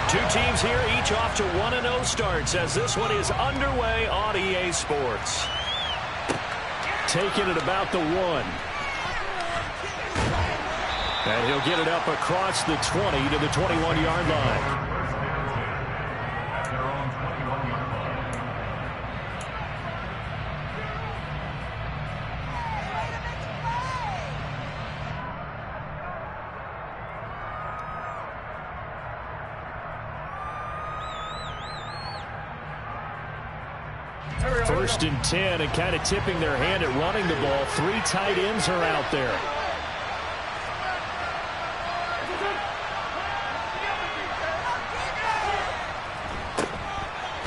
Two teams here, each off to 1-0 starts as this one is underway on EA Sports. Taking it about the 1. And he'll get it up across the 20 to the 21-yard line. First and 10, and kind of tipping their hand at running the ball. 3 tight ends are out there.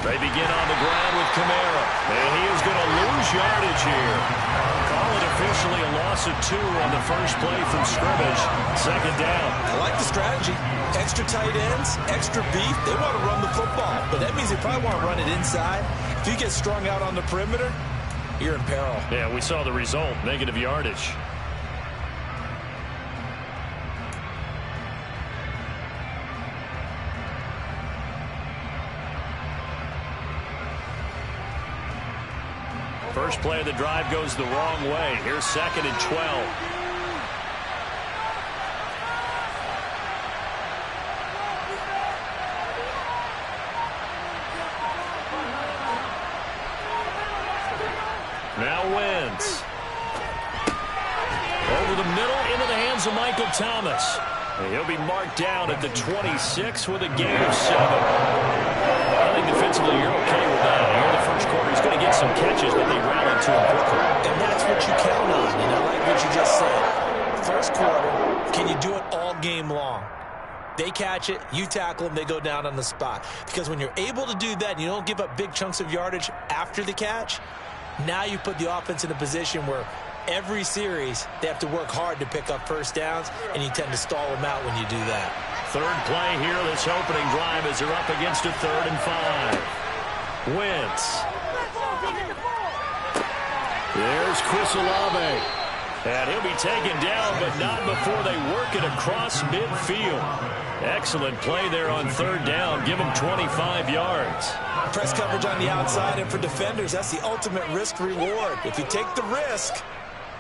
They begin on the ground with Kamara, and he is going to lose yardage here. Call it officially a loss of 2 on the first play from scrimmage. Second down. I like the strategy. Extra tight ends, extra beef. They want to run the football, but that means they probably want to run it inside. If you get strung out on the perimeter, you're in peril. Yeah, we saw the result, negative yardage. First play of the drive goes the wrong way. Here's second and 12. Now Wentz. Over the middle into the hands of Michael Thomas. And he'll be marked down at the 26 with a gain of 7. I think defensively you're okay with that. Here in the first quarter he's going to get some catches, but they rally to him quickly. And that's what you count on. And I like what you just said. First quarter, can you do it all game long? They catch it, you tackle them, they go down on the spot. Because when you're able to do that and you don't give up big chunks of yardage after the catch, now you put the offense in a position where every series they have to work hard to pick up first downs, and you tend to stall them out when you do that. Third play here, this opening drive as they're up against a 3rd and 5. Wentz. There's Chris Olave. And he'll be taken down, but not before they work it across midfield. Excellent play there on 3rd down. Give him 25 yards. Press coverage on the outside, and for defenders, that's the ultimate risk-reward. If you take the risk,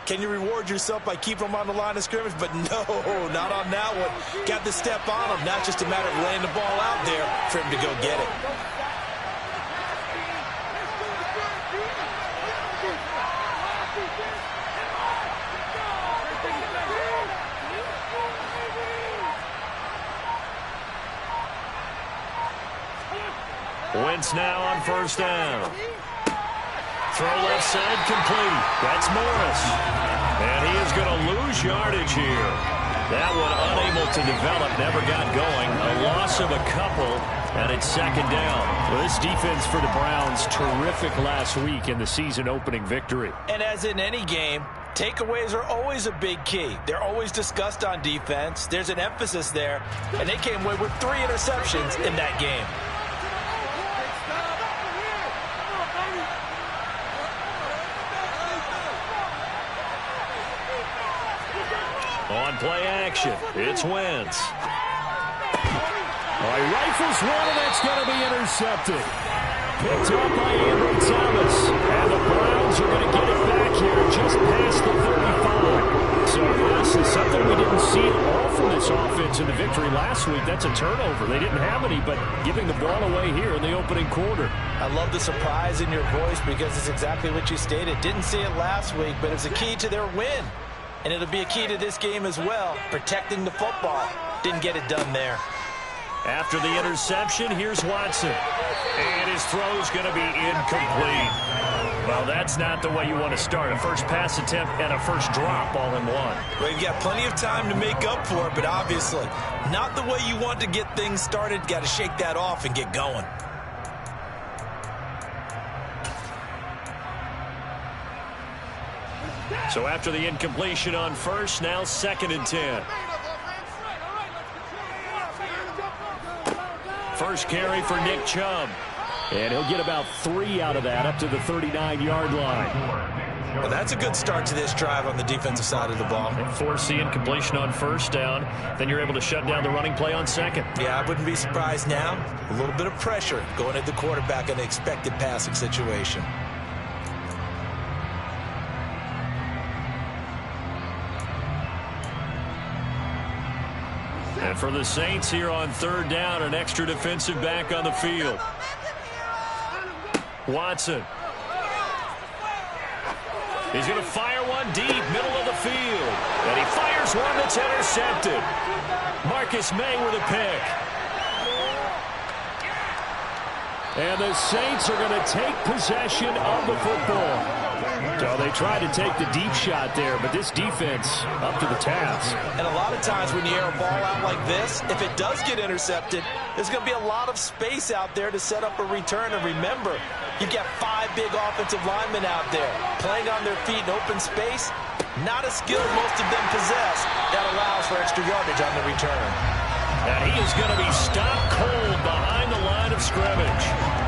can you reward yourself by keeping them on the line of scrimmage? But no, not on that one. Got the step on him. Now it's just a matter of laying the ball out there for him to go get it. Wentz now on 1st down. Throw left side complete. That's Morris. And he is going to lose yardage here. That one unable to develop, never got going. A loss of a couple, and it's 2nd down. Well, this defense for the Browns, terrific last week in the season-opening victory. And as in any game, takeaways are always a big key. They're always discussed on defense. There's an emphasis there, and they came away with 3 interceptions in that game. On play action, it's Wentz. He rifles one, and that's going to be intercepted. Picked up by Andrew Thomas. And the Browns are going to get it back here just past the 35. So this is something we didn't see at all from this offense in the victory last week. That's a turnover. They didn't have any, but giving the ball away here in the opening quarter. I love the surprise in your voice because it's exactly what you stated. Didn't see it last week, but it's a key to their win. And it'll be a key to this game as well, protecting the football. Didn't get it done there. After the interception, here's Watson. And his throw's going to be incomplete. Well, that's not the way you want to start. A first pass attempt and a first drop all in one. Well, you've got plenty of time to make up for it, but obviously not the way you want to get things started. Got to shake that off and get going. So after the incompletion on first, now 2nd and 10. First carry for Nick Chubb. And he'll get about 3 out of that up to the 39-yard line. Well, that's a good start to this drive on the defensive side of the ball. And force the incompletion on first down. Then you're able to shut down the running play on second. Yeah, I wouldn't be surprised now. A little bit of pressure going at the quarterback in an expected passing situation. And for the Saints here on third down, an extra defensive back on the field. Watson. He's going to fire one deep, middle of the field. And he fires one that's intercepted. Marcus May with a pick. And the Saints are going to take possession of the football. So they tried to take the deep shot there, but this defense up to the task. And a lot of times when you air a ball out like this, if it does get intercepted, there's going to be a lot of space out there to set up a return. And remember, you've got 5 big offensive linemen out there playing on their feet in open space. Not a skill most of them possess that allows for extra yardage on the return. And he is going to be stopped cold behind the line of scrimmage.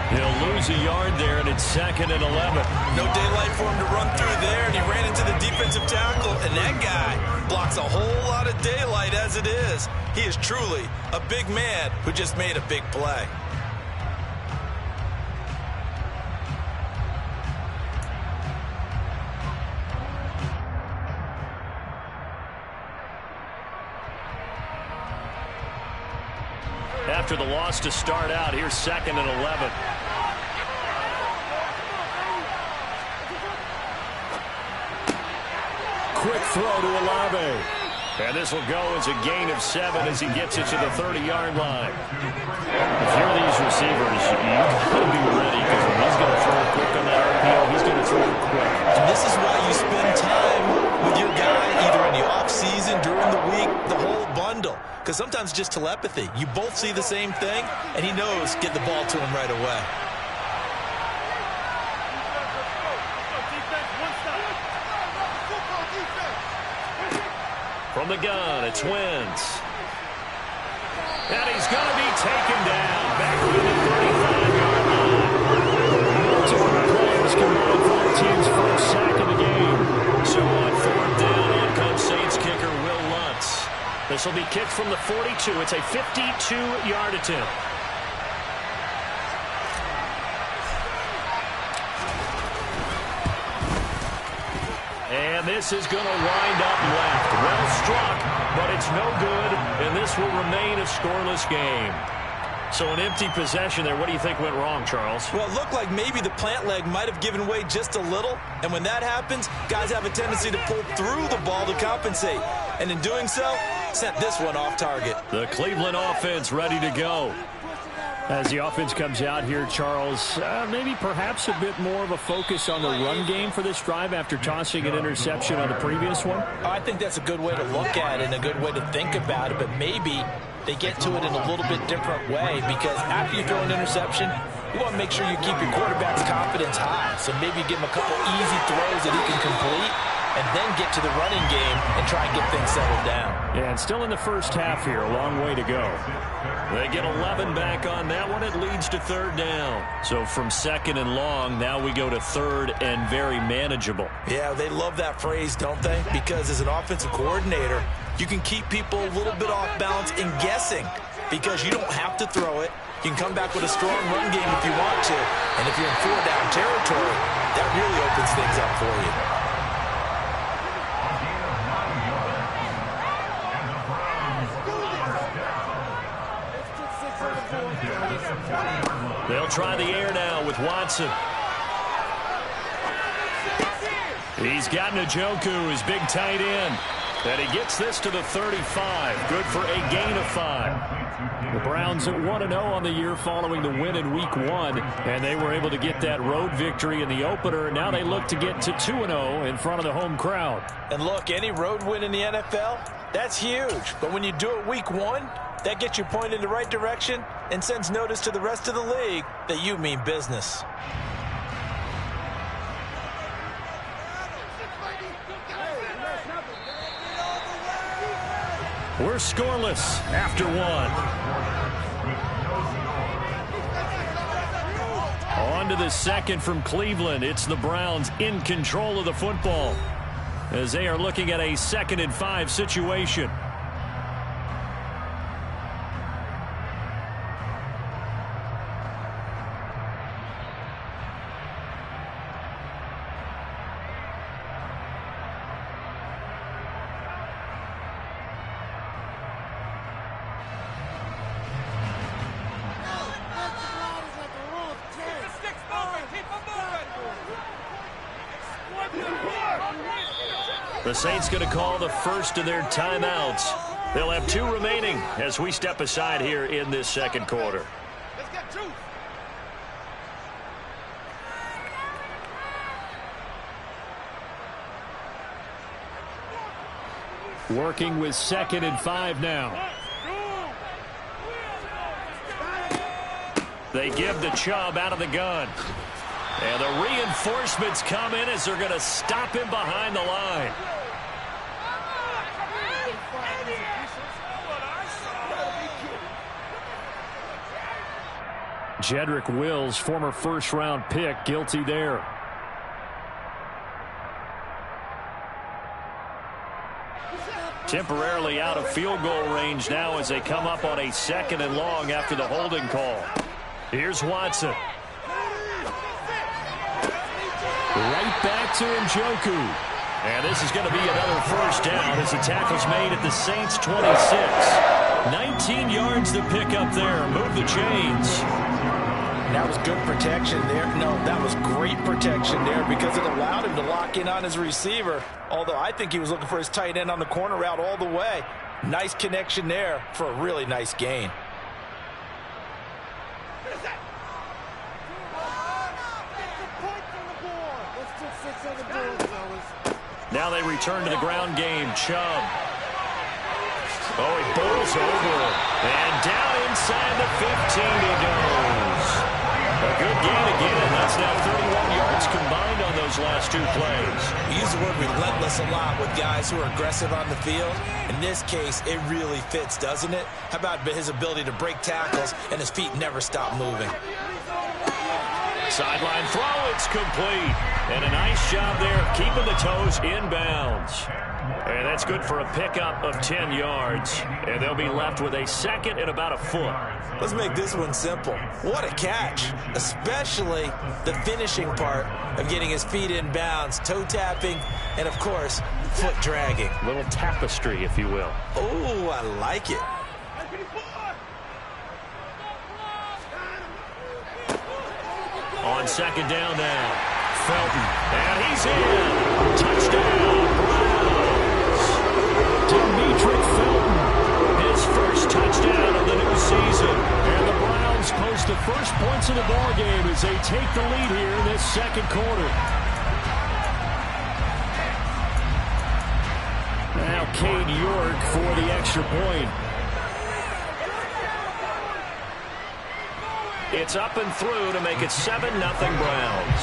He'll lose a yard there, and it's 2nd and 11. No daylight for him to run through there, and he ran into the defensive tackle, and that guy blocks a whole lot of daylight as it is. He is truly a big man who just made a big play. After the loss to start out, here's 2nd and 11. Quick throw to Olave. And this will go as a gain of 7 as he gets it to the 30-yard line. If you're these receivers, you got to be ready, because when he's going to throw it quick on that RPO, he's going to throw it quick. And this is why you spend time with your guy either in the offseason, during the week, the whole bundle. Because sometimes just telepathy. You both see the same thing, and he knows get the ball to him right away. From the gun, it's Wentz. And he's going to be taken down back to the 35-yard line. Multiple players combined for the team's first sack of the game. So on 4th down, on comes Saints kicker Will Lutz. This will be kicked from the 42. It's a 52-yard attempt. And this is going to wind up left. Well struck, but it's no good, and this will remain a scoreless game. So an empty possession there. What do you think went wrong, Charles? Well, it looked like maybe the plant leg might have given way just a little, and when that happens, guys have a tendency to pull through the ball to compensate. And in doing so, sent this one off target. The Cleveland offense ready to go. As the offense comes out here, Charles, maybe perhaps a bit more of a focus on the run game for this drive after tossing an interception on the previous one? I think that's a good way to look at it and a good way to think about it, but maybe they get to it in a little bit different way, because after you throw an interception, you want to make sure you keep your quarterback's confidence high. So maybe give him a couple easy throws that he can complete, and then get to the running game and try and get things settled down. Yeah, and still in the first half here, a long way to go. They get 11 back on that one. It leads to 3rd down. So from 2nd and long, now we go to 3rd and very manageable. Yeah, they love that phrase, don't they? Because as an offensive coordinator, you can keep people a little bit off balance and guessing, because you don't have to throw it. You can come back with a strong run game if you want to. And if you're in 4-down territory, that really opens things up for you. They'll try the air now with Watson. He's got Njoku, his big tight end. And he gets this to the 35. Good for a gain of 5. The Browns at 1-0 on the year following the win in Week 1. And they were able to get that road victory in the opener. Now they look to get to 2-0 in front of the home crowd. And look, any road win in the NFL, that's huge. But when you do it Week 1, that gets you pointed in the right direction and sends notice to the rest of the league that you mean business. We're scoreless after 1. On into the second from Cleveland. It's the Browns in control of the football as they are looking at a 2nd and 5 situation. The Saints going to call the first of their timeouts. They'll have 2 remaining as we step aside here in this second quarter. Let's get juice. Working with 2nd and 5 now. They give the Chubb out of the gun. And the reinforcements come in as they're going to stop him behind the line. Jedrick Wills, former first-round pick, guilty there. Temporarily out of field goal range now as they come up on a 2nd and long after the holding call. Here's Watson. Right back to Njoku. And this is going to be another first down as the tackle's made at the Saints' 26. 19 yards to pick up there. Move the chains. That was good protection there. No, that was great protection there because it allowed him to lock in on his receiver. Although I think he was looking for his tight end on the corner route all the way. Nice connection there for a really nice gain. Now they return to the ground game. Chubb. Oh, he bowls over. And down inside the 15 he goes. A good gain again. That's now 31 yards combined on those last 2 plays. We use the word relentless a lot with guys who are aggressive on the field. In this case, it really fits, doesn't it? How about his ability to break tackles and his feet never stop moving? Sideline throw, it's complete. And a nice job there keeping the toes inbounds. And that's good for a pickup of 10 yards. And they'll be left with a 2nd and about a foot. Let's make this one simple. What a catch, especially the finishing part of getting his feet in bounds, toe tapping, and, of course, foot dragging. A little tapestry, if you will. Oh, I like it. On 2nd down now, Felton, and he's in. Touchdown, Browns. Demetric Felton, his first touchdown of the new season. And the Browns post the first points of the ball game as they take the lead here in this second quarter. Now Cade York for the extra point. It's up and through to make it 7-0 Browns.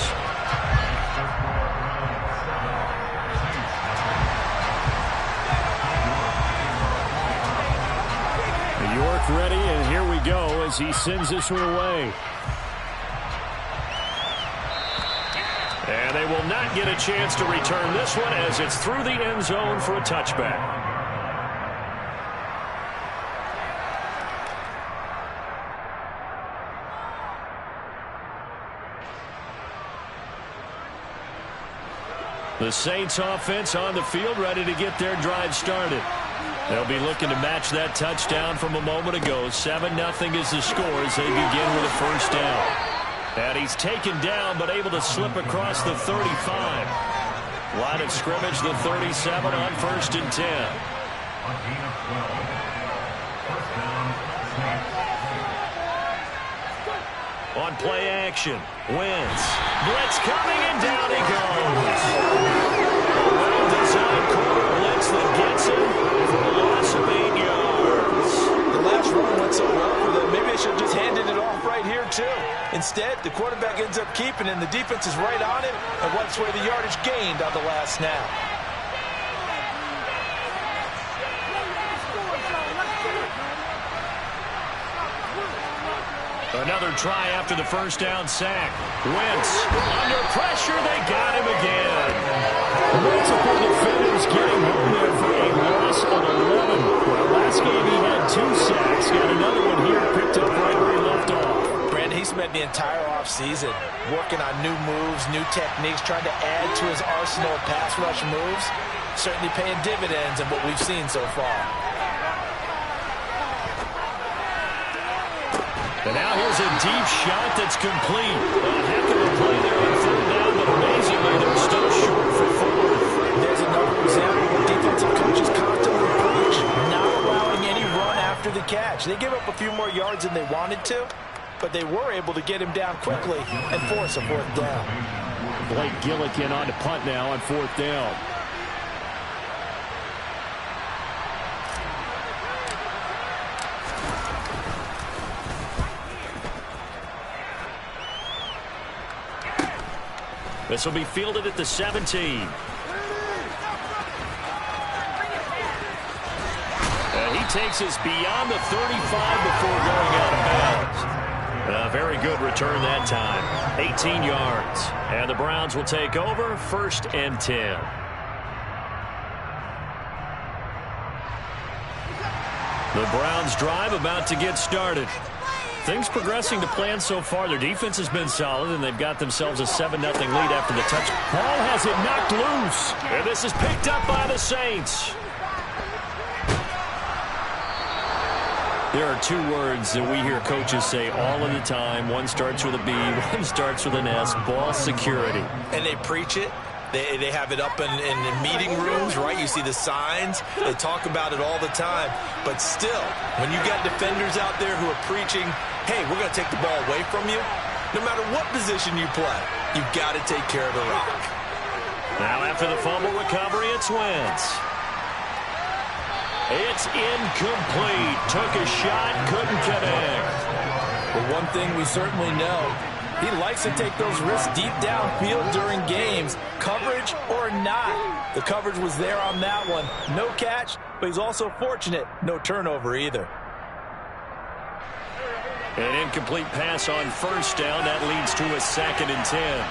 York ready, and here we go as he sends this one away. And they will not get a chance to return this one as it's through the end zone for a touchback. The Saints offense on the field ready to get their drive started. They'll be looking to match that touchdown from a moment ago. 7-0 is the score as they begin with a first down. And he's taken down but able to slip across the 35. Line of scrimmage, the 37 on 1st and 10. On play action, Wentz. Blitz coming, and down he goes. A well-designed corner blitz that gets him for a loss of 8 yards. The last run went so well for them. Maybe they should have just handed it off right here, too. Instead, the quarterback ends up keeping it, and the defense is right on him and wipes away the yardage gained on the last snap. Another try after the first down sack. Wentz under pressure. They got him again. Multiple defenders getting home there for a loss of 11. Well, last game he had 2 sacks. Got another one here, picked up right where he left off. Brandon, he spent the entire offseason working on new moves, new techniques, trying to add to his arsenal of pass rush moves. Certainly paying dividends in what we've seen so far. And now here's a deep shot that's complete. A heck of a play there on third down, but amazingly they're still short for 4. There's another example where defensive coaches constantly preach, not allowing any run after the catch. They gave up a few more yards than they wanted to, but they were able to get him down quickly and force a 4th down. Blake Gillikin on to punt now on 4th down. This will be fielded at the 17. And he takes us beyond the 35 before going out of bounds. A very good return that time. 18 yards. And the Browns will take over 1st and 10. The Browns drive about to get started. Things progressing to plan so far. Their defense has been solid, and they've got themselves a 7-0 lead after the touch. Ball has it knocked loose. And this is picked up by the Saints. There are 2 words that we hear coaches say all of the time. One starts with a B, one starts with an S. Ball security. And they preach it. They have it up in meeting rooms, right? You see the signs. They talk about it all the time. But still, when you got defenders out there who are preaching, hey, we're going to take the ball away from you, no matter what position you play, you've got to take care of the rock. Now after the fumble recovery, it's Wentz. It's incomplete. Took a shot, couldn't connect. But one thing we certainly know, he likes to take those risks deep downfield during games, coverage or not. The coverage was there on that one. No catch, but he's also fortunate. No turnover either. An incomplete pass on 1st down. That leads to a 2nd and 10.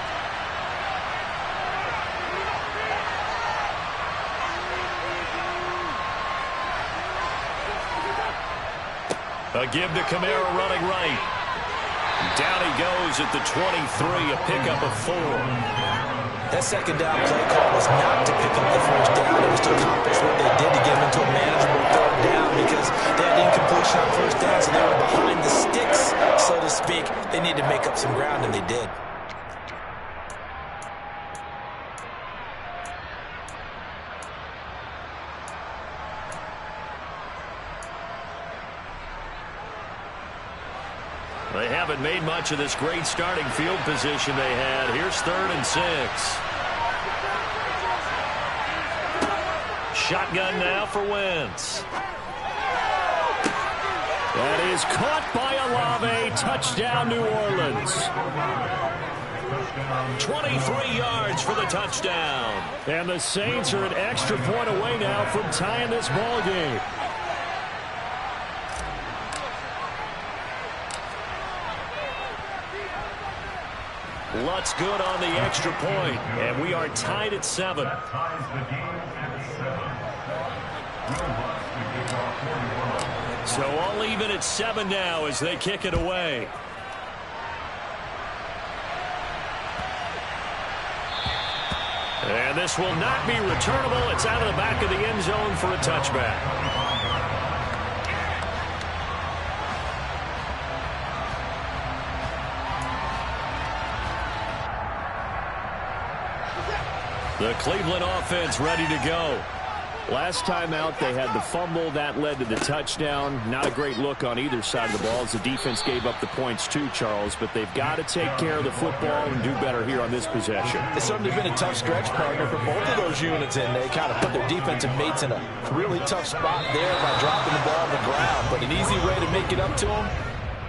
A give to Kamara running right. Down he goes at the 23, a pickup of 4. That 2nd down play call was not to pick up the 1st down. It was to accomplish what they did to get him into a manageable 3rd down because they had incompletion on 1st down, so they were behind the sticks, so to speak. They needed to make up some ground, and they did. They haven't made much of this great starting field position they had. Here's 3rd and 6. Shotgun now for Wentz. That is caught by Olave. Touchdown, New Orleans. 23 yards for the touchdown. And the Saints are an extra point away now from tying this ball game. Lutz good on the extra point, and we are tied at 7. So all even at 7 now as they kick it away. And this will not be returnable. It's out of the back of the end zone for a touchback. The Cleveland offense ready to go. Last time out, they had the fumble. That led to the touchdown. Not a great look on either side of the ball as the defense gave up the points too, Charles. But they've got to take care of the football and do better here on this possession. It's certainly been a tough stretch, partner, for both of those units, and they kind of put their defensive mates in a really tough spot there by dropping the ball on the ground. But an easy way to make it up to them,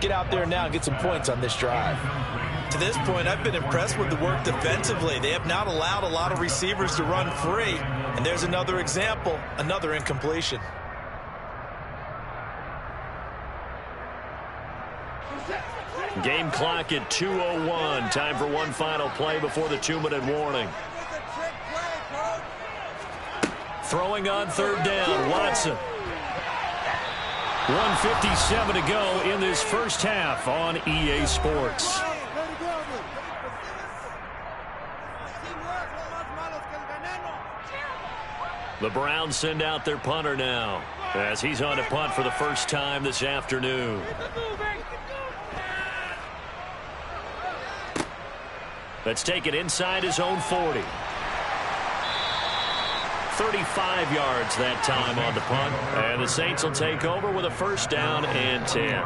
get out there now and get some points on this drive. To this point, I've been impressed with the work defensively. They have not allowed a lot of receivers to run free. And there's another example, another incompletion. Game clock at 2:01. Time for one final play before the 2-minute warning. Throwing on third down, Watson. 1:57 to go in this first half on EA Sports. The Browns send out their punter now, as he's on to punt for the first time this afternoon. Let's take it inside his own 40. 35 yards that time on the punt. And the Saints will take over with a first down and 10.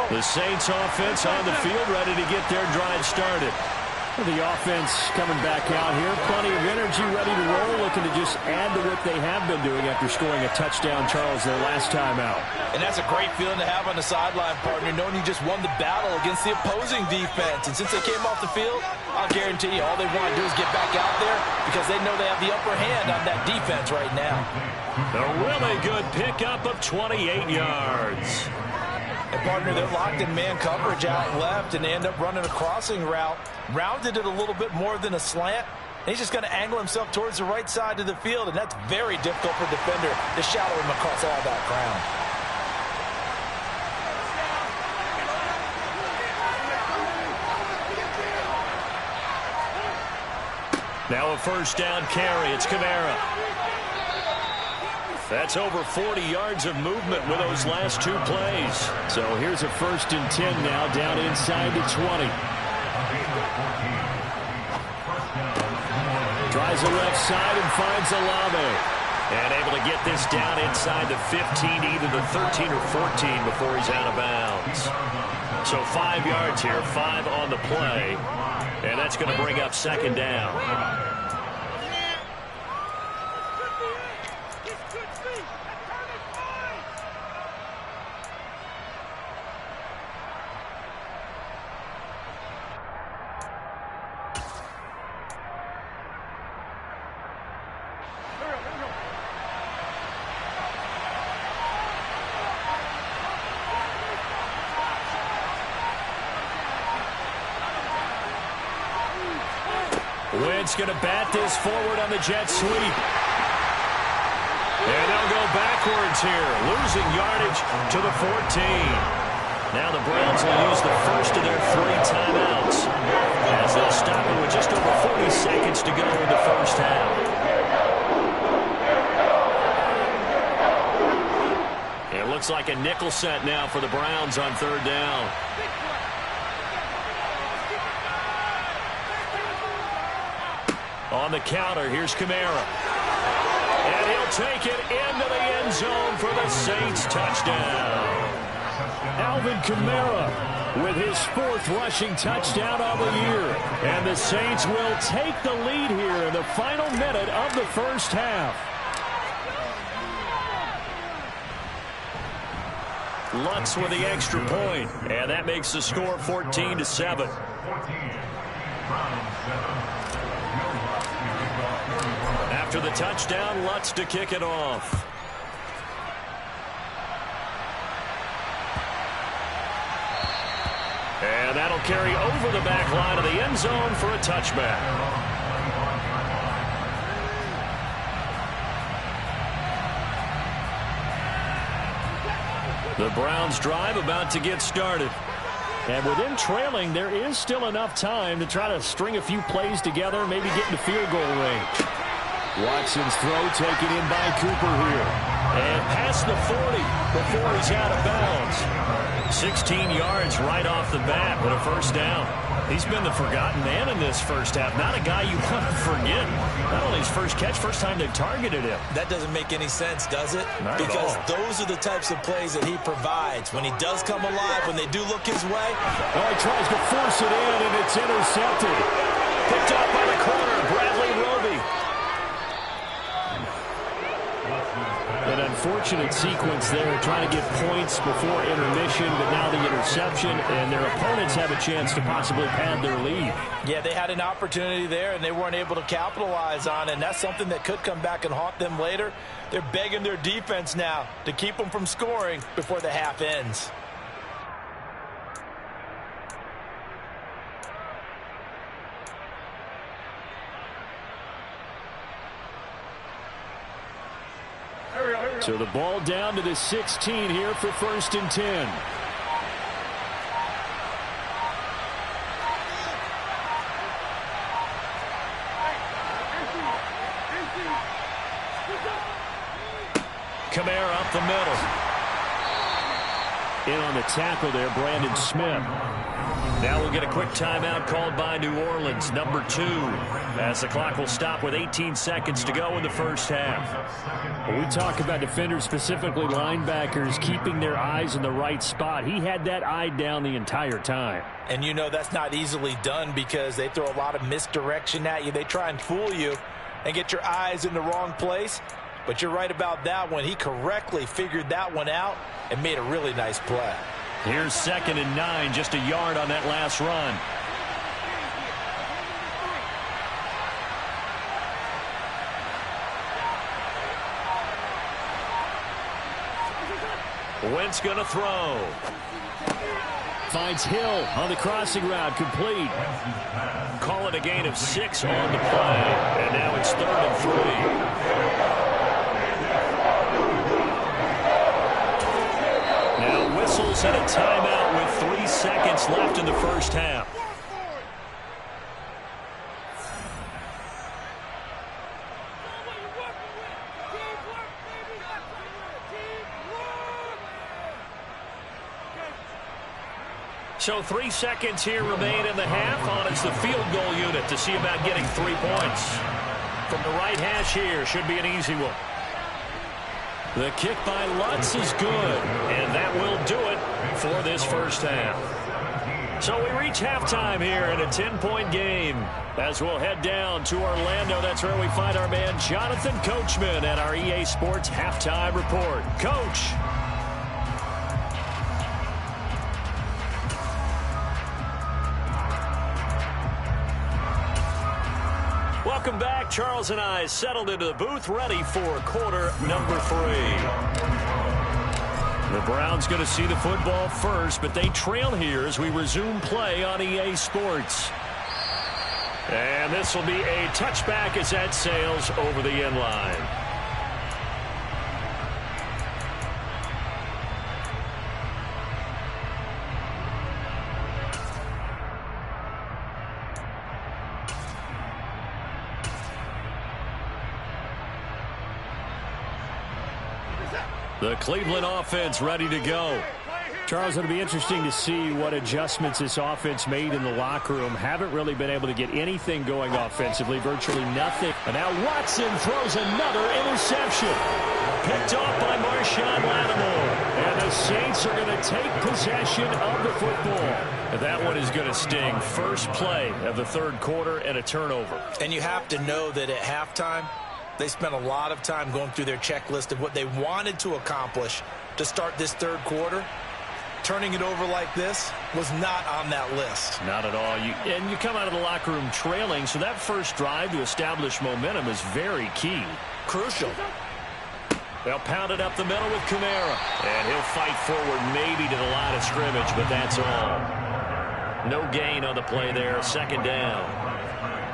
The Saints offense on the field, ready to get their drive started. The offense coming back out here. Plenty of energy, ready to roll, looking to just add to what they have been doing after scoring a touchdown, Charles, their last time out. And that's a great feeling to have on the sideline, partner, knowing you just won the battle against the opposing defense. And since they came off the field, I'll guarantee you all they want to do is get back out there because they know they have the upper hand on that defense right now. A really good pickup of 28 yards. And, partner, they're locked in man coverage out left, and they end up running a crossing route. Rounded it a little bit more than a slant. And he's just going to angle himself towards the right side of the field, and that's very difficult for a defender to shadow him across all that ground. Now a first down carry. It's Kamara. That's over 40 yards of movement with those last two plays. So here's a 1st and 10 now, down inside the 20. Tries the left side and finds Olave. And able to get this down inside the 15, either the 13 or 14 before he's out of bounds. So 5 yards here, 5 on the play. And that's going to bring up second down. Wentz going to bat this forward on the jet sweep. And they'll go backwards here, losing yardage to the 14. Now the Browns will use the first of their 3 timeouts as they'll stop it with just over 40 seconds to go in the first half. It looks like a nickel set now for the Browns on third down. On the counter, here's Kamara. And he'll take it into the end zone for the Saints touchdown. Alvin Kamara with his 4th rushing touchdown of the year. And the Saints will take the lead here in the final minute of the first half. Lutz with the extra point. And that makes the score 14-7. After the touchdown, Lutz to kick it off. And that'll carry over the back line of the end zone for a touchback. The Browns drive about to get started. And with them trailing, there is still enough time to try to string a few plays together, maybe get into field goal range. Watson's throw taken in by Cooper here. And past the 40 before he's out of bounds. 16 yards right off the bat with a first down. He's been the forgotten man in this first half. Not a guy you want to forget. Not only his first catch, first time they've targeted him. That doesn't make any sense, does it? Not because at all. those are the types of plays that he provides. When he does come alive, when they do look his way. Oh, he tries to force it in, and it's intercepted. Picked up by the corner, Bradley Roby. An unfortunate sequence there, trying to get points before intermission, but now the interception, and their opponents have a chance to possibly pad their lead. Yeah, they had an opportunity there, and they weren't able to capitalize on it, and that's something that could come back and haunt them later. They're begging their defense now to keep them from scoring before the half ends. So the ball down to the 16 here for 1st and 10. Kamara up the middle. In on the tackle there, Brandon Smith. Now we'll get a quick timeout called by New Orleans, number 2, as the clock will stop with 18 seconds to go in the first half. When we talk about defenders, specifically linebackers, keeping their eyes in the right spot, he had that eye down the entire time. And you know that's not easily done because they throw a lot of misdirection at you. They try and fool you and get your eyes in the wrong place. But you're right about that one. He correctly figured that one out and made a really nice play. Here's 2nd and 9, just a yard on that last run. Wentz going to throw. Finds Hill on the crossing route, complete. Call it a gain of 6 on the play. And now it's 3rd and 3. Now whistles and a timeout with 3 seconds left in the first half. So 3 seconds here remain in the half. On it's the field goal unit to see about getting 3 points. From the right hash here, should be an easy one. The kick by Lutz is good, and that will do it for this first half. So we reach halftime here in a 10-point game. As we'll head down to Orlando, that's where we find our man Jonathan Coachman at our EA Sports Halftime Report. Coach. Welcome back. Charles and I settled into the booth, ready for quarter number 3. The Browns going to see the football first, but they trail here as we resume play on EA Sports. And this will be a touchback as that sails over the end line. The Cleveland offense ready to go. Charles, it'll be interesting to see what adjustments this offense made in the locker room. Haven't really been able to get anything going offensively, virtually nothing. And now Watson throws another interception. Picked off by Marshawn Lattimore. And the Saints are going to take possession of the football. And that one is going to sting. First play of the third quarter and a turnover. And you have to know that at halftime, they spent a lot of time going through their checklist of what they wanted to accomplish to start this third quarter. Turning it over like this was not on that list. Not at all. And you come out of the locker room trailing, so that first drive to establish momentum is very key. Crucial. They'll pound it up the middle with Kamara. And he'll fight forward maybe to the line of scrimmage, but that's all. No gain on the play there. Second down.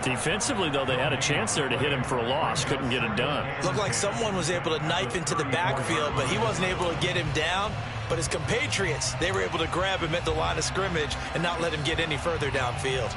Defensively, though, they had a chance there to hit him for a loss. Couldn't get it done. Looked like someone was able to knife into the backfield, but he wasn't able to get him down. But his compatriots, they were able to grab him at the line of scrimmage and not let him get any further downfield.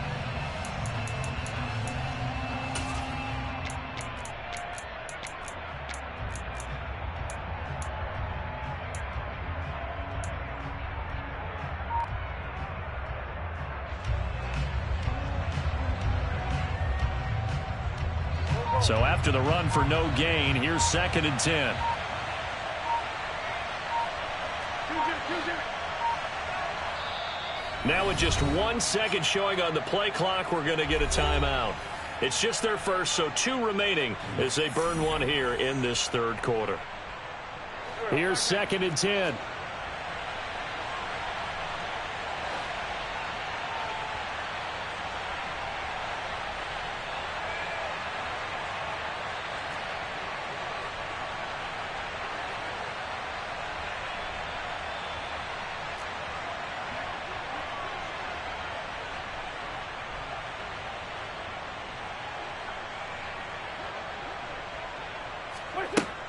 So after the run for no gain, here's 2nd and 10. Now with just 1 second showing on the play clock, we're going to get a timeout. It's just their first, so 2 remaining as they burn one here in this third quarter. Here's 2nd and 10.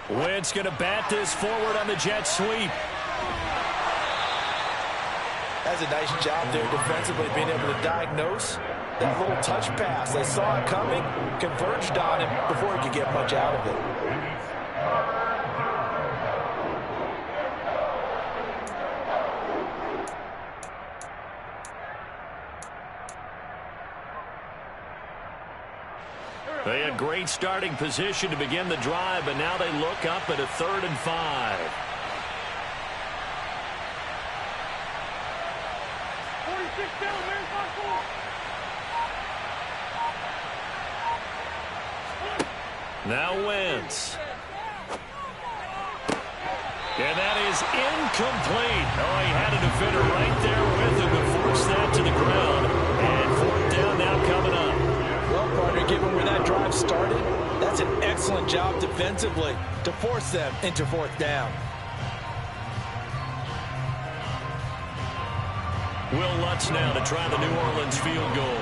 Wentz going to bat this forward on the jet sweep. That's a nice job there defensively, being able to diagnose that little touch pass. They saw it coming, converged on him before he could get much out of it. They had great starting position to begin the drive, but now they look up at a 3rd and 5. Now Wentz. And that is incomplete. Oh, he had a defender right there with him to force that to the ground. And 4th down now coming up. Well, partner, given where that drive started, that's an excellent job defensively to force them into 4th down. Will Lutz now to try the New Orleans field goal.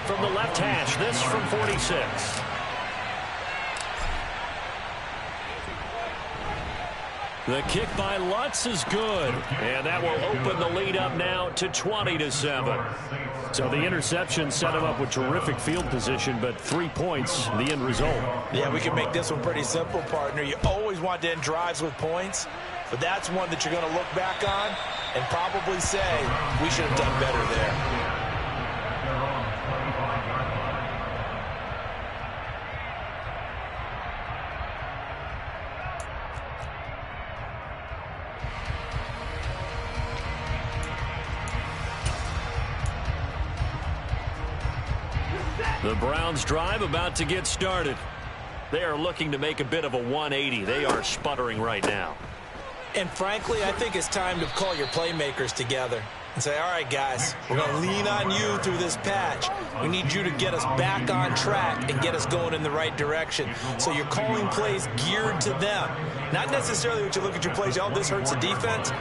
From the left hash, this from 46. The kick by Lutz is good, and that will open the lead up now to 20-7. So the interception set him up with terrific field position, but 3 points, the end result. Yeah, we can make this one pretty simple, partner. You always want to end drives with points, but that's one that you're going to look back on and probably say, we should have done better there. The Browns drive about to get started. They are looking to make a bit of a 180. They are sputtering right now. And frankly, I think it's time to call your playmakers together and say, all right, guys, we're going to lean on you through this patch. We need you to get us back on track and get us going in the right direction. So you're calling plays geared to them. Not necessarily what you look at your plays, oh, this hurts the defense.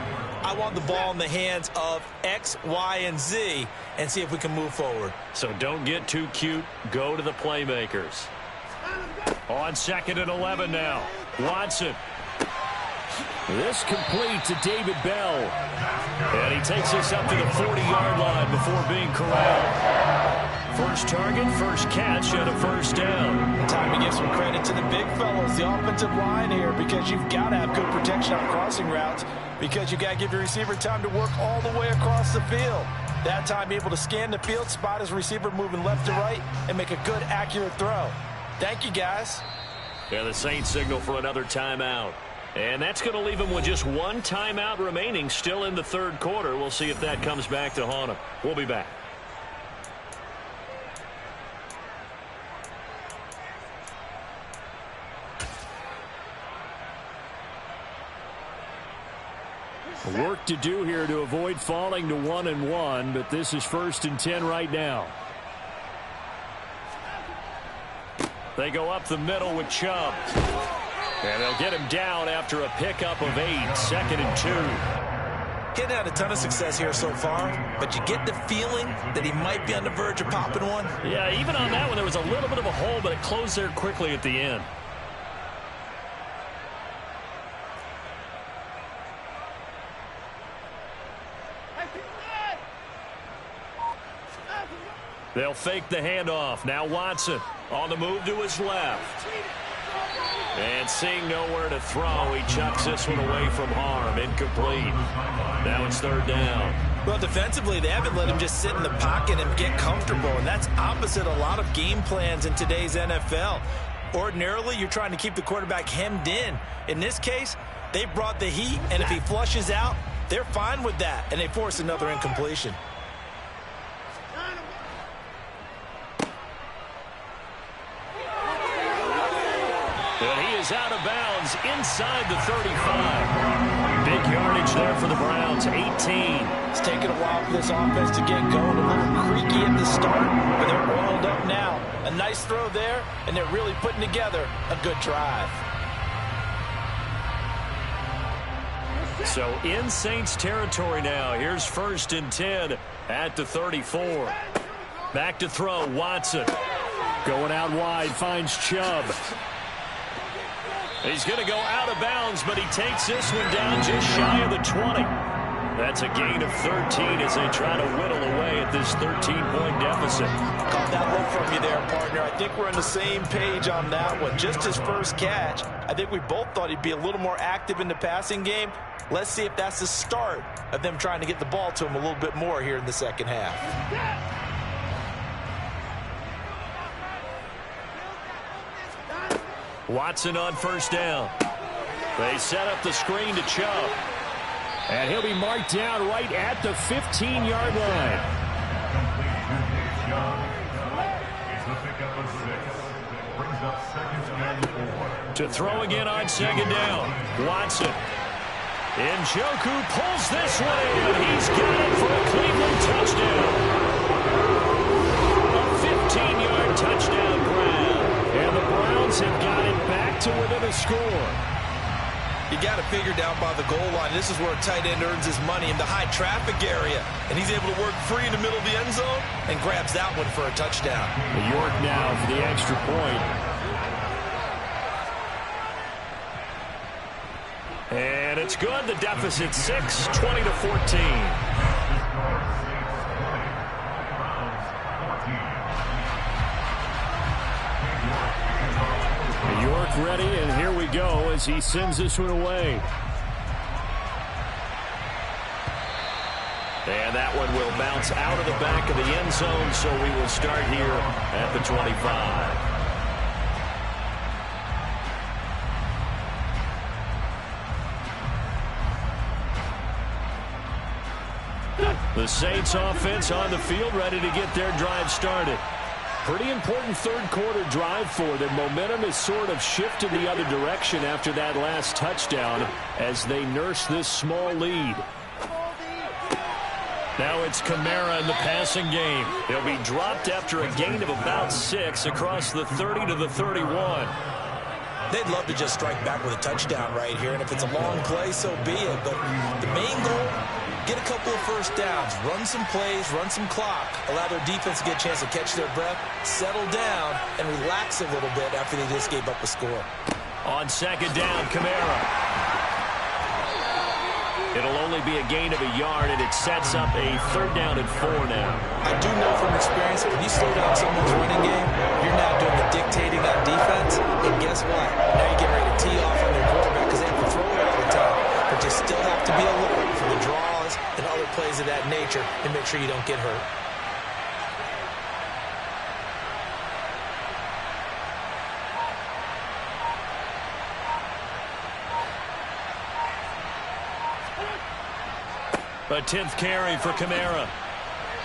I want the ball in the hands of X, Y, and Z and see if we can move forward. So don't get too cute. Go to the playmakers. On 2nd and 11 now. Watson. This complete to David Bell. And he takes us up to the 40-yard line before being corralled. First target, first catch, and a 1st down. Time to give some credit to the big fellows, the offensive line here, because you've got to have good protection on crossing routes, because you've got to give your receiver time to work all the way across the field. That time, be able to scan the field, spot his receiver moving left to right, and make a good, accurate throw. Thank you, guys. Yeah, the Saints signal for another timeout. And that's going to leave him with just 1 timeout remaining still in the 3rd quarter. We'll see if that comes back to haunt him. We'll be back. Work to do here to avoid falling to 1-1, but this is 1st and 10 right now. They go up the middle with Chubb. And they'll get him down after a pickup of 8, 2nd and 2. Getting had a ton of success here so far, but you get the feeling that he might be on the verge of popping one. Yeah, even on that one, there was a little bit of a hole, but it closed there quickly at the end. They'll fake the handoff. Now Watson on the move to his left. And seeing nowhere to throw, he chucks this one away from harm. Incomplete. Now it's 3rd down. Well, defensively, they haven't let him just sit in the pocket and get comfortable, and that's opposite a lot of game plans in today's NFL. Ordinarily, you're trying to keep the quarterback hemmed in. In this case, they brought the heat, and if he flushes out, they're fine with that, and they force another incompletion. And he is out of bounds inside the 35. yardage there for the Browns, 18. It's taken a while for this offense to get going. A little creaky at the start, but they're oiled up now. A nice throw there, and they're really putting together a good drive. So in Saints territory now. Here's 1st and 10 at the 34. Back to throw, Watson. Going out wide, finds Chubb. He's going to go out of bounds, but he takes this one down just shy of the 20. That's a gain of 13 as they try to whittle away at this 13-point deficit. Caught that look from you there, partner. I think we're on the same page on that one. Just his first catch. I think we both thought he'd be a little more active in the passing game. Let's see if that's the start of them trying to get the ball to him a little bit more here in the second half. Watson on 1st down. They set up the screen to Chubb. And he'll be marked down right at the 15-yard line. To throw again on 2nd down. Watson. Njoku pulls this one in. He's got it for a Cleveland touchdown. A 15-yard touchdown grab. And the Browns have got it back to within a score. You got it figured out by the goal line. This is where a tight end earns his money in the high traffic area. And he's able to work free in the middle of the end zone and grabs that one for a touchdown. York now for the extra point. And it's good. The deficit 6, 20-14. York ready, and here we go as he sends this one away. And that one will bounce out of the back of the end zone, so we will start here at the 25. The Saints offense on the field, ready to get their drive started. Pretty important 3rd quarter drive for them. Momentum has sort of shifted the other direction after that last touchdown as they nurse this small lead. Now it's Kamara in the passing game. He'll be dropped after a gain of about 6 across the 30 to the 31. They'd love to just strike back with a touchdown right here, and if it's a long play, so be it. But the main goal, get a couple of first downs, run some plays, run some clock, allow their defense to get a chance to catch their breath, settle down, and relax a little bit after they just gave up a score. On 2nd down, Kamara. It'll only be a gain of a yard, and it sets up a 3rd down and 4 now. I do know from experience, when you slow down someone's running game, you're now doing the dictating on defense, and guess what? Now you're getting ready to tee off on their quarterback because they have to throw it all the time. But you still have to be alert for the draws and other plays of that nature and make sure you don't get hurt. A 10th carry for Kamara.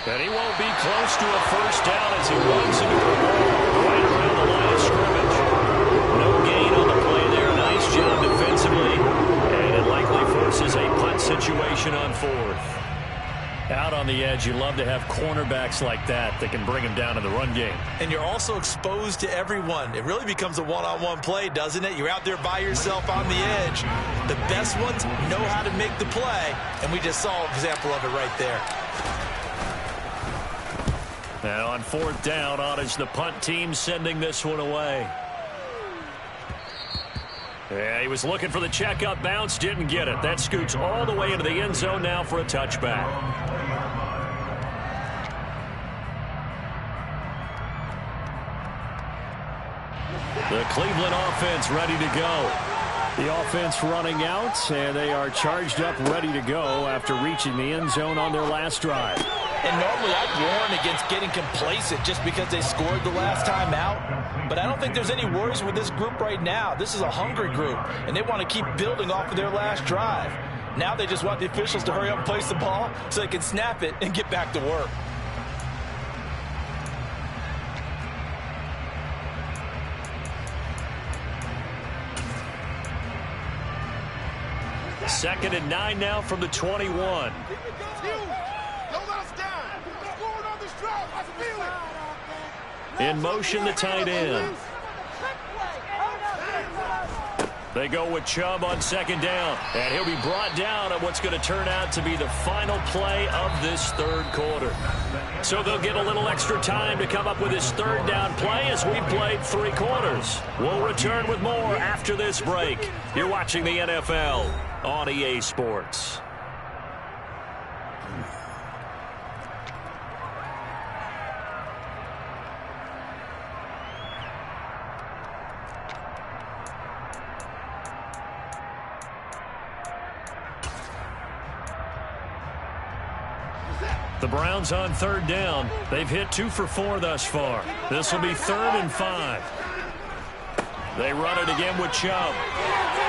And he won't be close to a 1st down as he runs into the wall right around the line of scrimmage. No gain on the play there. Nice job defensively. And it likely forces a punt situation on 4th. Out on the edge, you love to have cornerbacks like that can bring him down in the run game. And you're also exposed to everyone. It really becomes a one-on-one play, doesn't it? You're out there by yourself on the edge. The best ones know how to make the play, and we just saw an example of it right there. Now on 4th down, on is the punt team sending this one away. Yeah, he was looking for the checkup bounce, didn't get it. That scoots all the way into the end zone now for a touchback. The Cleveland offense ready to go. The offense running out, and they are charged up, ready to go after reaching the end zone on their last drive. And normally I'd warn against getting complacent just because they scored the last time out. But I don't think there's any worries with this group right now. This is a hungry group, and they want to keep building off of their last drive. Now they just want the officials to hurry up and place the ball so they can snap it and get back to work. 2nd and 9 now from the 21. In motion, the tight end. They go with Chubb on 2nd down, and he'll be brought down at what's going to turn out to be the final play of this 3rd quarter. So they'll get a little extra time to come up with his 3rd down play as we've played 3 quarters. We'll return with more after this break. You're watching the NFL on EA Sports. The Browns on 3rd down. They've hit 2 for 4 thus far. This will be 3rd and 5. They run it again with Chubb.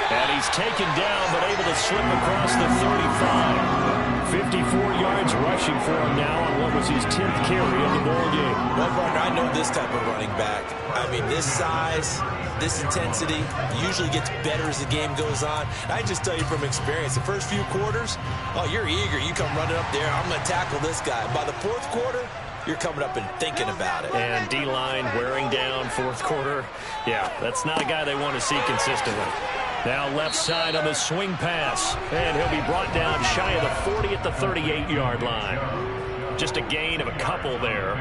And he's taken down, but able to slip across the 35. 54 yards rushing for him now on what was his 10th carry of the ball game. Well, partner, I know this type of running back. I mean, this size, this intensity usually gets better as the game goes on. I just tell you from experience, the first few quarters, oh, you're eager. You come running up there, I'm going to tackle this guy. By the 4th quarter, you're coming up and thinking about it. And D-line wearing down 4th quarter. Yeah, that's not a guy they want to see consistently. Now left side on the swing pass. And he'll be brought down shy of the 40 at the 38-yard line. Just a gain of a couple there.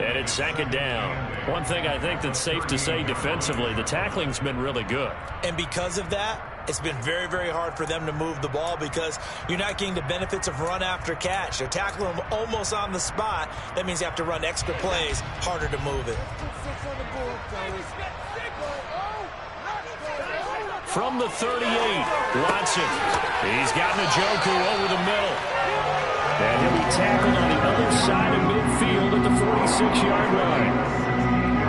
And it's 2nd down. One thing I think that's safe to say defensively, the tackling's been really good. And because of that, it's been very, very hard for them to move the ball because you're not getting the benefits of run after catch. They're tackling them almost on the spot. That means you have to run extra plays, harder to move it. From the 38, Watson. He's got Njoku over the middle. And he'll be tackled on the other side of midfield at the 46-yard line.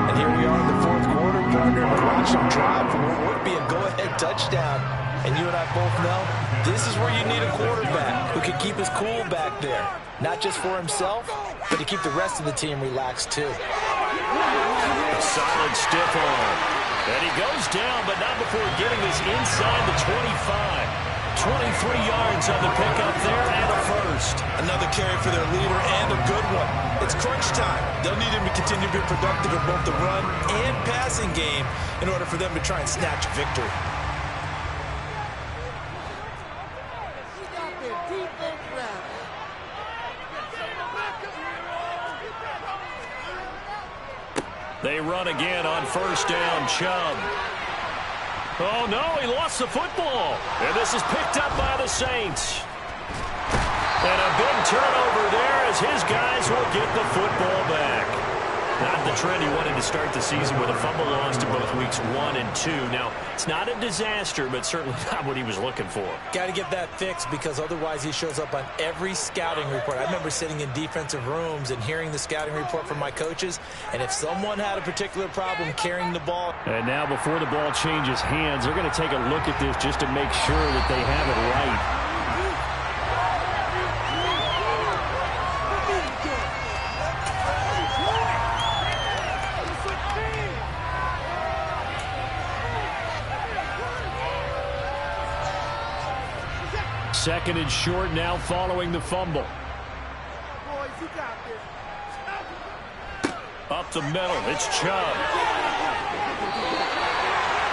And here we are in the 4th quarter, partner. Watch him drive for what would be a go-ahead touchdown. And you and I both know this is where you need a quarterback who can keep his cool back there. Not just for himself, but to keep the rest of the team relaxed too. A solid stiff arm. And he goes down, but not before getting this inside the 25. 23 yards on the pickup there and a first. Another carry for their leader and a good one. It's crunch time. They'll need him to continue to be productive in both the run and passing game in order for them to try and snatch a victory. They run again on 1st down, Chubb. Oh, no, he lost the football. And this is picked up by the Saints. And a big turnover there as his guys will get the football back. Not the trend he wanted to start the season with a fumble loss to both weeks 1 and 2. Now, it's not a disaster, but certainly not what he was looking for. Got to get that fixed because otherwise he shows up on every scouting report. I remember sitting in defensive rooms and hearing the scouting report from my coaches, and if someone had a particular problem carrying the ball. And now before the ball changes hands, they're going to take a look at this just to make sure that they have it right. Second and short now following the fumble. Up the middle, it's Chubb.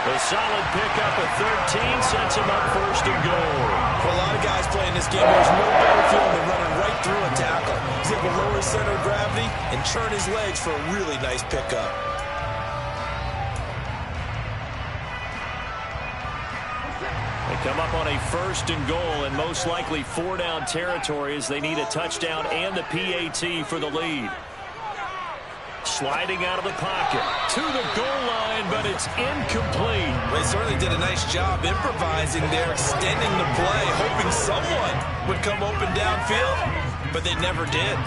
A solid pickup at 13 sets him up 1st and goal. For a lot of guys playing this game, there's no better feeling than running right through a tackle. He's able to lower his center of gravity and churn his legs for a really nice pickup. Come up on a 1st and goal and most likely 4-down territory as they need a touchdown and the PAT for the lead. Sliding out of the pocket to the goal line, but it's incomplete. They certainly did a nice job improvising there, extending the play, hoping someone would come open downfield, but they never did.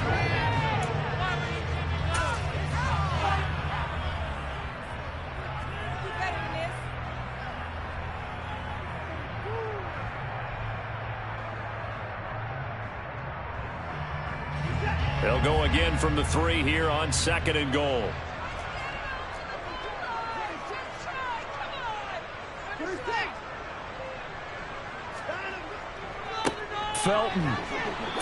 They'll go again from the 3 here on 2nd and goal. Felton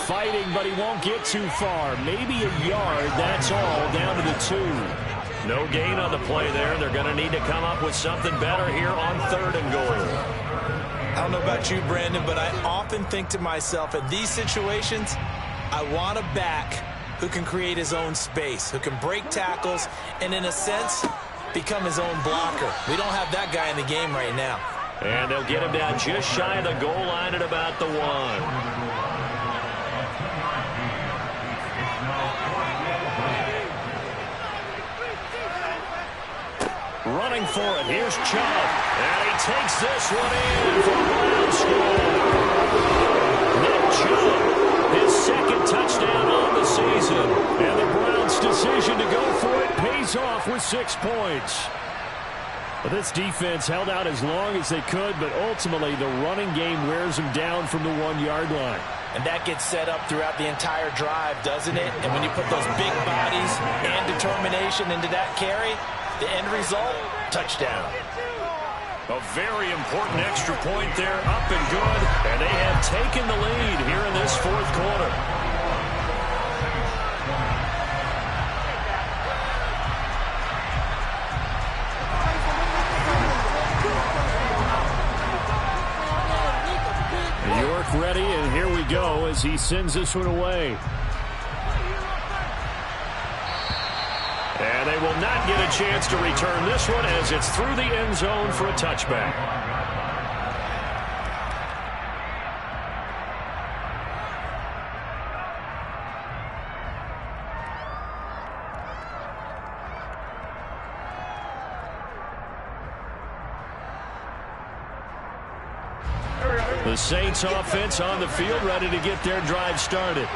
fighting, but he won't get too far. Maybe a yard, that's all, down to the 2. No gain on the play there. They're going to need to come up with something better here on 3rd and goal. I don't know about you, Brandon, but I often think to myself, in these situations, I want a back who can create his own space, who can break tackles, and in a sense, become his own blocker. We don't have that guy in the game right now. And they'll get him down just shy of the goal line at about the 1. Running for it. Here's Chubb. And he takes this one in for a Brown score. Nick Chubb, his 2nd touchdown on the season. And the Browns' decision to go for it pays off with 6 points. But this defense held out as long as they could, but ultimately the running game wears them down from the 1-yard line. And that gets set up throughout the entire drive, doesn't it? And when you put those big bodies and determination into that carry, the end result, touchdown. A very important extra point there, up and good. And they have taken the lead here in this 4th quarter. Ready, and here we go as he sends this one away. And they will not get a chance to return this one as it's through the end zone for a touchback. The Saints offense on the field ready to get their drive started.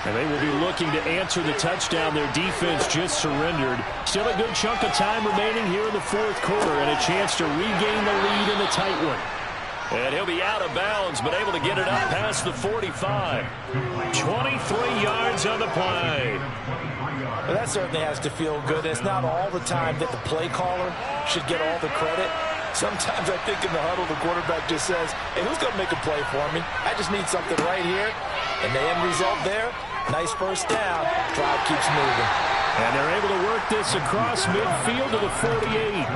And they will be looking to answer the touchdown their defense just surrendered. Still a good chunk of time remaining here in the 4th quarter and a chance to regain the lead in the tight one. And he'll be out of bounds, but able to get it up past the 45. 23 yards on the play. Well, that certainly has to feel good. It's not all the time that the play caller should get all the credit. Sometimes I think in the huddle, the quarterback just says, hey, who's going to make a play for me? I just need something right here. And the end result there, nice first down. Drive keeps moving. And they're able to work this across midfield to the 48.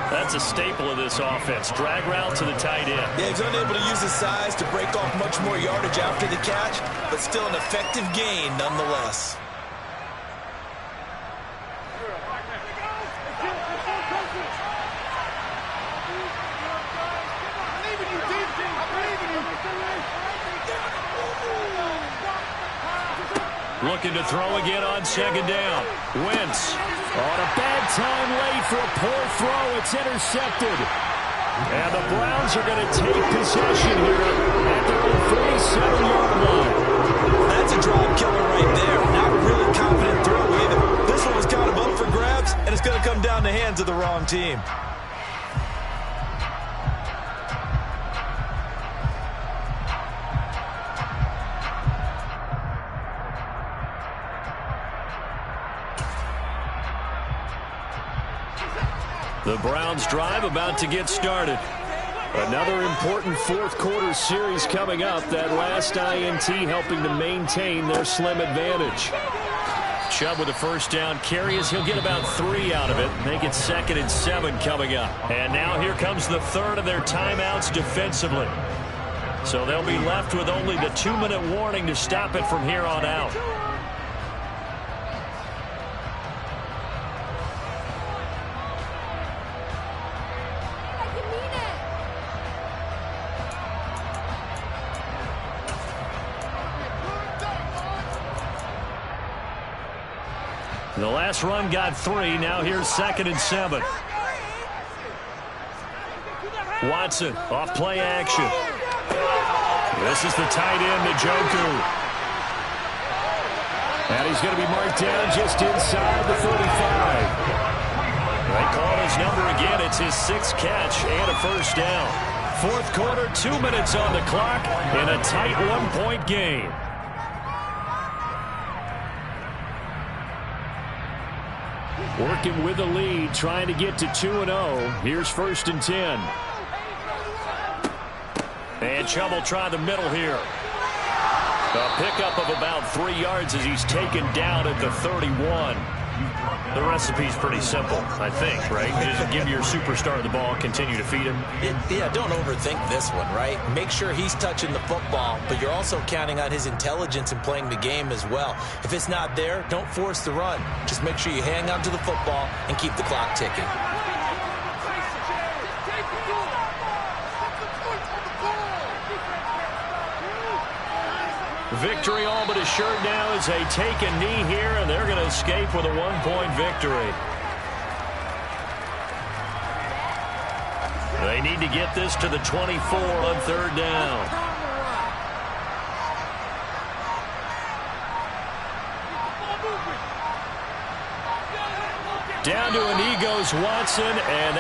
That's a staple of this offense. Drag route to the tight end. Yeah, he's unable to use his size to break off much more yardage after the catch, but still an effective gain nonetheless. Looking to throw again on 2nd down. Wentz. On a bad time late for a poor throw. It's intercepted. And the Browns are going to take possession here at their own 47-yard line. That's a drive killer right there. Not a really confident throw either. This one was kind of up for grabs, and it's going to come down the hands of the wrong team. The Browns drive about to get started. Another important 4th quarter series coming up. That last INT helping to maintain their slim advantage. Chubb with a first down carry as he'll get about 3 out of it. Make it 2nd and 7 coming up. And now here comes the 3rd of their timeouts defensively. So they'll be left with only the 2-minute warning to stop it from here on out. The last run got 3. Now here's 2nd and 7. Watson off play action. This is the tight end, Njoku. And he's going to be marked down just inside the 45. They call his number again. It's his 6th catch and a first down. 4th quarter, 2 minutes on the clock in a tight 1-point game. Working with the lead, trying to get to 2-0. Here's 1st and 10. And Chubb will try the middle here. A pickup of about 3 yards as he's taken down at the 31. The recipe's pretty simple, I think, right? You just give your superstar the ball, continue to feed him. Yeah, don't overthink this one, right? Make sure he's touching the football, but you're also counting on his intelligence in playing the game as well. If it's not there, don't force the run. Just make sure you hang on to the football and keep the clock ticking. Victory all but assured now as they take a knee here, and they're going to escape with a 1-point victory. They need to get this to the 24 on 3rd down. Down to a knee goes Watson, and